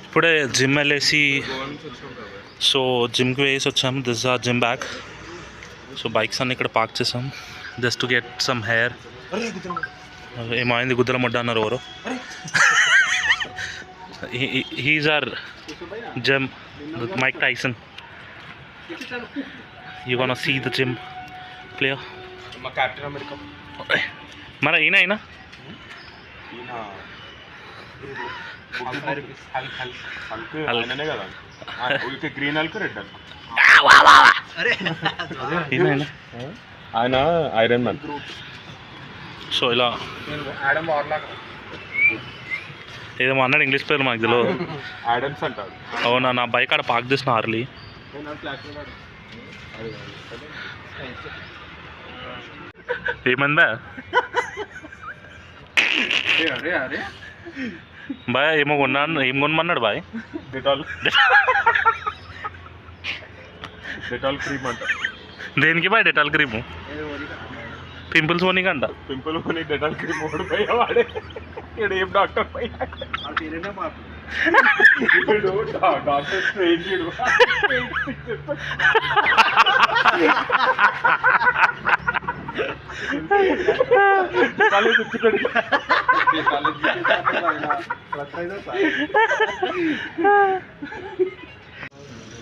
ఇప్పుడే జిమ్ వెళ్ళేసి సో జిమ్కి వేసి వచ్చాము. This our gym bag. So bikes అన్నీ ఇక్కడ పార్క్ చేసాం just to get some hair. ఏమైంది గుద్దల ముడ్డ అన్నారు ఎవరు. He's our gym Mike Tyson. You gonna see the gym player. మరి ఈయన గ్రీన్ హల్క్ రెడ్ హల్క్ ఆయన ఐరన్ మ్యాన్. సో ఇలా ఏదో అన్నాడు ఇంగ్లీష్ పేరు మాకు తెలియదు. ఆడమ్స్ అంటారు. అవునా, నా బైక్ ఆడ పార్క్ చేసిన హార్లీ. ఏమందా బాయ్? ఏమో కొన్నాను. ఏం కొనమన్నాడు బాయ్? డెటాల్ డెటాల్ క్రీమ్ అంట. దేనికి బాయ్ డెటాల్ క్రీము? పింపుల్స్ పోనీకంట. పింపుల్ పోనీ డెటాల్ క్రీమ్ ఓడిపోయా వాడే. ఇక్కడ ఏం డాక్టర్ డాక్టర్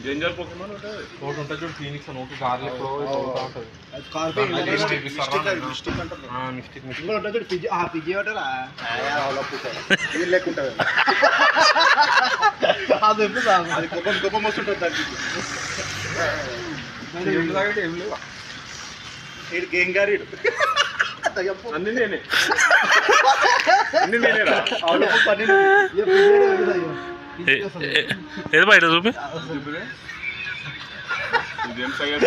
డేంజర్ పోకేమాన్ ఉంటుంది. ఒకటి ఉంటుంది చూడు ఫీనిక్స్ అని. ఒకటి కార్లు ఎప్పుడో ఉంటుంది. ఏం లేవా గేమ్ గారి అన్ని నేనే రా. ఏది బయట చూపి. ఇదేం సైడ్